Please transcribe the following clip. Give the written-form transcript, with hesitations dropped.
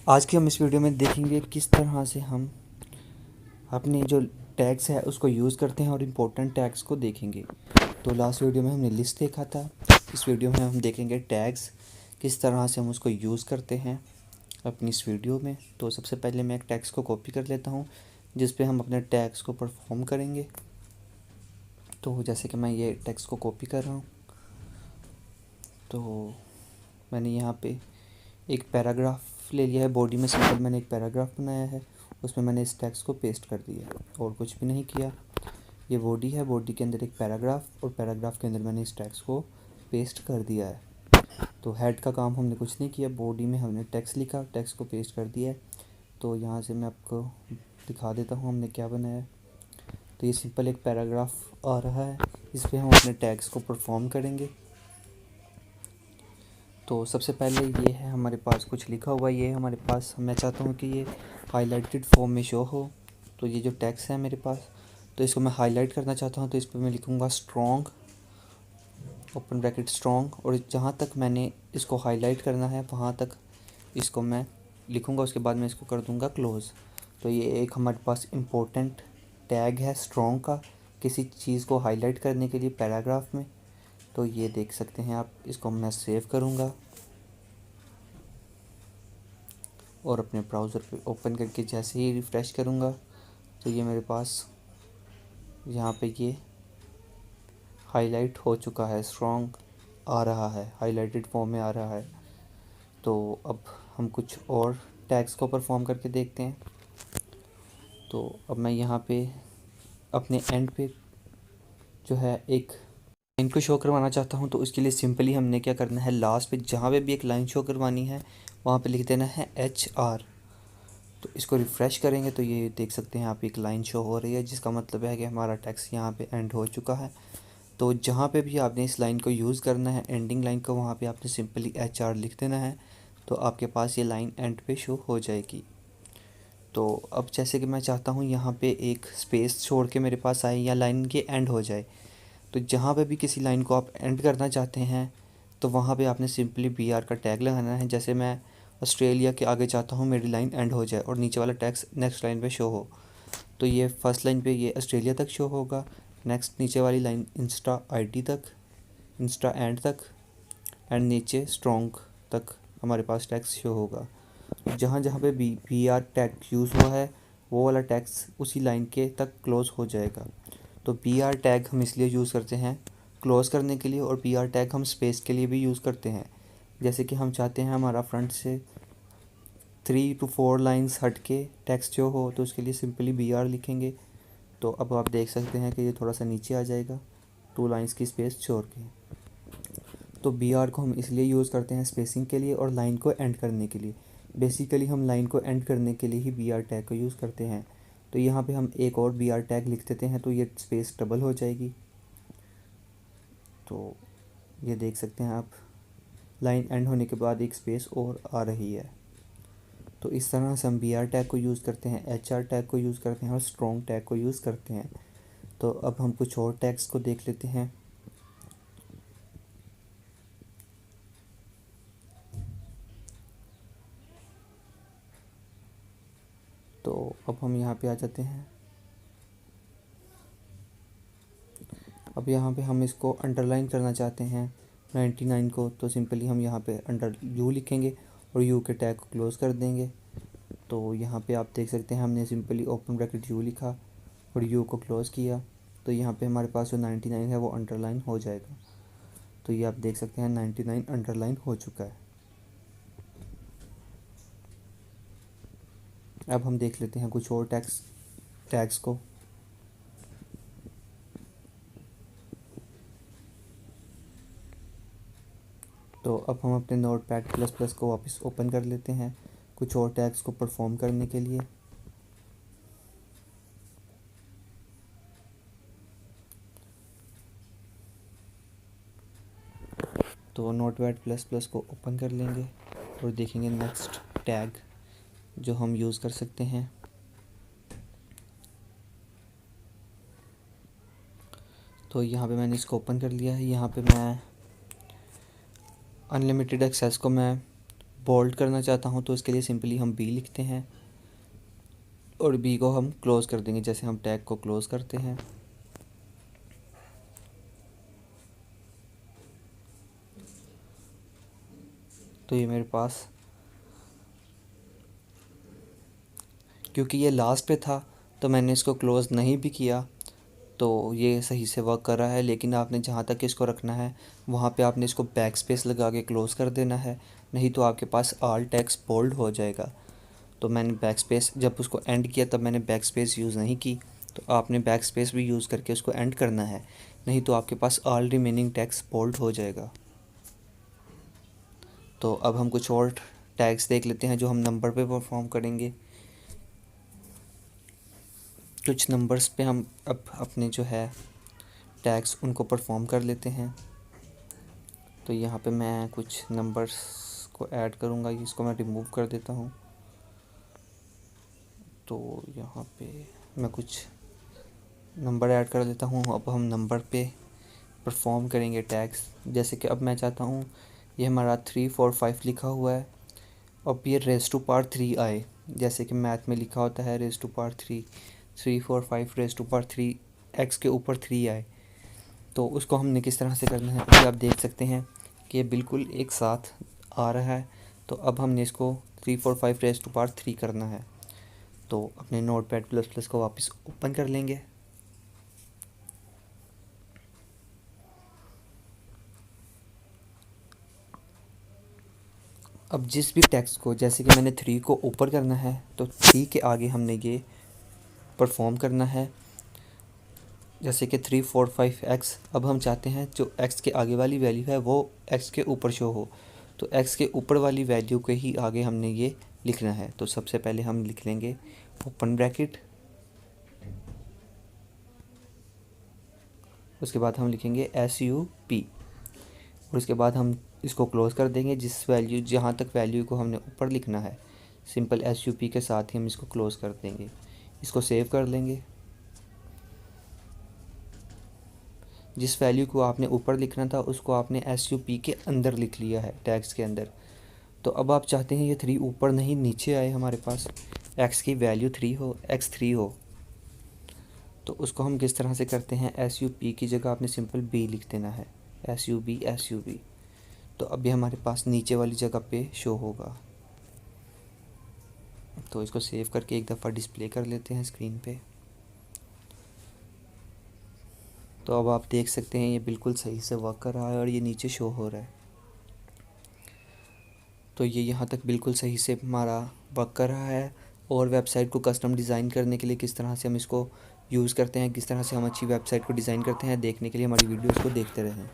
आज के हम इस वीडियो में देखेंगे किस तरह से हम अपने जो टैग्स है उसको यूज़ करते हैं और इम्पोर्टेंट टैग्स को देखेंगे। तो लास्ट वीडियो में हमने लिस्ट देखा था, इस वीडियो में हम देखेंगे टैग्स किस तरह से हम उसको यूज़ करते हैं अपनी इस वीडियो में। तो सबसे पहले मैं एक टैग्स को कॉपी कर लेता हूँ जिस पे हम अपने टैग्स को परफॉर्म करेंगे। तो जैसे कि मैं ये टैग्स को कॉपी कर रहा हूँ, तो मैंने यहाँ पे एक पैराग्राफ ले लिया है, बॉडी में सिंपल मैंने एक पैराग्राफ बनाया है, उसमें मैंने इस टेक्स्ट को पेस्ट कर दिया और कुछ भी नहीं किया। ये बॉडी है, बॉडी के अंदर एक पैराग्राफ और पैराग्राफ के अंदर मैंने इस टेक्स्ट को पेस्ट कर दिया है। तो हेड का काम हमने कुछ नहीं किया, बॉडी में हमने टेक्स्ट लिखा, टेक्स्ट को पेस्ट कर दिया है। तो यहाँ से मैं आपको दिखा देता हूँ हमने क्या बनाया है। तो ये सिंपल एक पैराग्राफ आ रहा है, इस पर हम अपने टैग्स को परफॉर्म करेंगे। तो सबसे पहले ये है हमारे पास कुछ लिखा हुआ, ये हमारे पास, मैं चाहता हूँ कि ये हाईलाइटेड फॉर्म में शो हो। तो ये जो टेक्स्ट है मेरे पास, तो इसको मैं हाईलाइट करना चाहता हूँ, तो इस पर मैं लिखूँगा स्ट्रॉन्ग, ओपन ब्रैकेट स्ट्रॉन्ग, और जहाँ तक मैंने इसको हाईलाइट करना है वहाँ तक इसको मैं लिखूँगा, उसके बाद मैं इसको कर दूँगा क्लोज़। तो ये एक हमारे पास इम्पोर्टेंट टैग है स्ट्रॉन्ग का, किसी चीज़ को हाईलाइट करने के लिए पैराग्राफ में। तो ये देख सकते हैं आप, इसको मैं सेव करूँगा और अपने ब्राउज़र पे ओपन करके जैसे ही रिफ़्रेश करूँगा तो ये मेरे पास यहाँ पे ये हाईलाइट हो चुका है, स्ट्रॉन्ग आ रहा है, हाईलाइटेड फॉर्म में आ रहा है। तो अब हम कुछ और टैग्स को परफॉर्म करके देखते हैं। तो अब मैं यहाँ पे अपने एंड पे जो है एक लाइन को शो करवाना चाहता हूँ, तो उसके लिए सिंपली हमने क्या करना है, लास्ट पे जहाँ पे भी एक लाइन शो करवानी है वहाँ पे लिख देना है HR। तो इसको रिफ़्रेश करेंगे तो ये देख सकते हैं आप, एक लाइन शो हो रही है, जिसका मतलब है कि हमारा टेक्स्ट यहाँ पे एंड हो चुका है। तो जहाँ पे भी आपने इस लाइन को यूज़ करना है, एंडिंग लाइन को, वहाँ पे आपने सिंपली HR लिख देना है, तो आपके पास ये लाइन एंड पे शो हो जाएगी। तो अब जैसे कि मैं चाहता हूँ यहाँ पे एक स्पेस छोड़ के मेरे पास आए या लाइन के एंड हो जाए, तो जहाँ पे भी किसी लाइन को आप एंड करना चाहते हैं तो वहाँ पे आपने सिंपली BR का टैग लगाना है। जैसे मैं ऑस्ट्रेलिया के आगे चाहता हूँ मेरी लाइन एंड हो जाए और नीचे वाला टैक्स नेक्स्ट लाइन पे शो हो, तो ये फर्स्ट लाइन पे ये ऑस्ट्रेलिया तक शो होगा, नेक्स्ट नीचे वाली लाइन इंस्टा IT तक, इंस्टा एंड तक, एंड नीचे स्ट्रॉन्ग तक हमारे पास टैक्स शो होगा। जहाँ जहाँ पे BR टैग यूज़ हुआ है वो वाला टैक्स उसी लाइन के तक क्लोज हो जाएगा। तो BR टैग हम इसलिए यूज़ करते हैं क्लोज़ करने के लिए, और BR टैग हम स्पेस के लिए भी यूज़ करते हैं। जैसे कि हम चाहते हैं हमारा फ्रंट से 3 to 4 लाइंस हट के टेक्स्ट जो हो, तो उसके लिए सिंपली BR लिखेंगे। तो अब आप देख सकते हैं कि ये थोड़ा सा नीचे आ जाएगा 2 लाइंस की स्पेस छोड़ के। तो BR को हम इसलिए यूज़ करते हैं स्पेसिंग के लिए और लाइन को एंड करने के लिए। बेसिकली हम लाइन को एंड करने के लिए ही BR टैग को यूज़ करते हैं। तो यहाँ पे हम एक और BR टैग लिख देते हैं, तो ये स्पेस डबल हो जाएगी। तो ये देख सकते हैं आप, लाइन एंड होने के बाद एक स्पेस और आ रही है। तो इस तरह से हम BR टैग को यूज़ करते हैं, HR टैग को यूज़ करते हैं और स्ट्रॉन्ग टैग को यूज़ करते हैं। तो अब हम कुछ और टैग्स को देख लेते हैं। तो अब हम यहाँ पे आ जाते हैं। अब यहाँ पे हम इसको अंडरलाइन करना चाहते हैं 99 को, तो सिंपली हम यहाँ पे अंडर U लिखेंगे और U के टैग को क्लोज़ कर देंगे। तो यहाँ पे आप देख सकते हैं हमने सिंपली ओपन ब्रैकेट U लिखा और U को क्लोज़ किया, तो यहाँ पे हमारे पास जो 99 है वो अंडरलाइन हो जाएगा। तो ये आप देख सकते हैं 99 अंडरलाइन हो चुका है। अब हम देख लेते हैं कुछ और टैग्स को। तो अब हम अपने Notepad++ को वापस ओपन कर लेते हैं कुछ और टैग्स को परफॉर्म करने के लिए। तो Notepad++ को ओपन कर लेंगे और देखेंगे नेक्स्ट टैग जो हम यूज़ कर सकते हैं। तो यहाँ पे मैंने इसको ओपन कर लिया है। यहाँ पे मैं अनलिमिटेड एक्सेस को मैं बोल्ड करना चाहता हूँ तो इसके लिए सिंपली हम बी लिखते हैं और बी को हम क्लोज़ कर देंगे, जैसे हम टैग को क्लोज़ करते हैं। तो ये मेरे पास, क्योंकि ये लास्ट पे था तो मैंने इसको क्लोज़ नहीं भी किया, तो ये सही से वर्क कर रहा है। लेकिन आपने जहाँ तक इसको रखना है वहाँ पे आपने इसको बैक स्पेस लगा के क्लोज़ कर देना है, नहीं तो आपके पास ऑल टेक्स्ट बोल्ड हो जाएगा। तो मैंने बैक स्पेस, जब उसको एंड किया तब मैंने बैक स्पेस यूज़ नहीं की, तो आपने बैक स्पेस भी यूज़ करके उसको एंड करना है, नहीं तो आपके पास ऑल रिमेनिंग टेक्स्ट बोल्ड हो जाएगा। तो अब हम कुछ और टैग्स देख लेते हैं जो हम नंबर पे परफॉर्म करेंगे। कुछ नंबर्स पे हम अब अपने जो है टैग्स उनको परफॉर्म कर लेते हैं। तो यहाँ पे मैं कुछ नंबर्स को ऐड करूँगा, इसको मैं रिमूव कर देता हूँ। तो यहाँ पे मैं कुछ नंबर ऐड कर देता हूँ। अब हम नंबर पे परफॉर्म करेंगे टैग्स। जैसे कि अब मैं चाहता हूँ ये हमारा 3 4 5 लिखा हुआ है, अब ये रेज़ टू पावर 3 आए, जैसे कि मैथ में लिखा होता है raise to power 3, 3 4 5 raise to power 3, X के ऊपर 3 आए। तो उसको हमने किस तरह से करना है, अभी आप देख सकते हैं कि ये बिल्कुल एक साथ आ रहा है। तो अब हमने इसको 3 4 5 रेज़ टू पावर 3 करना है। तो अपने नोटपैड प्लस प्लस को वापस ओपन कर लेंगे। अब जिस भी टेक्स्ट को, जैसे कि मैंने 3 को ऊपर करना है तो 3 के आगे हमने ये परफॉर्म करना है, जैसे कि 3 4 5 एक्स। अब हम चाहते हैं जो एक्स के आगे वाली वैल्यू है वो एक्स के ऊपर शो हो, तो एक्स के ऊपर वाली वैल्यू के ही आगे हमने ये लिखना है। तो सबसे पहले हम लिख लेंगे ओपन ब्रैकेट, उसके बाद हम लिखेंगे SUP, और उसके बाद हम इसको क्लोज़ कर देंगे। जिस वैल्यू, जहाँ तक वैल्यू को हमने ऊपर लिखना है, सिंपल SUP के साथ ही हम इसको क्लोज़ कर देंगे। इसको सेव कर लेंगे। जिस वैल्यू को आपने ऊपर लिखना था उसको आपने SUP के अंदर लिख लिया है, टैग्स के अंदर। तो अब आप चाहते हैं ये 3 ऊपर नहीं नीचे आए, हमारे पास x की वैल्यू 3 हो, x 3 हो। तो उसको हम किस तरह से करते हैं, SUP की जगह आपने सिंपल B लिख देना है, SUB। तो अभी हमारे पास नीचे वाली जगह पे शो होगा। तो इसको सेव करके एक दफ़ा डिस्प्ले कर लेते हैं स्क्रीन पे। तो अब आप देख सकते हैं ये बिल्कुल सही से वर्क कर रहा है और ये नीचे शो हो रहा है। तो ये यहाँ तक बिल्कुल सही से हमारा वर्क कर रहा है। और वेबसाइट को कस्टम डिज़ाइन करने के लिए किस तरह से हम इसको यूज़ करते हैं, किस तरह से हम अच्छी वेबसाइट को डिज़ाइन करते हैं, देखने के लिए हमारी वीडियोज़ को देखते रहें।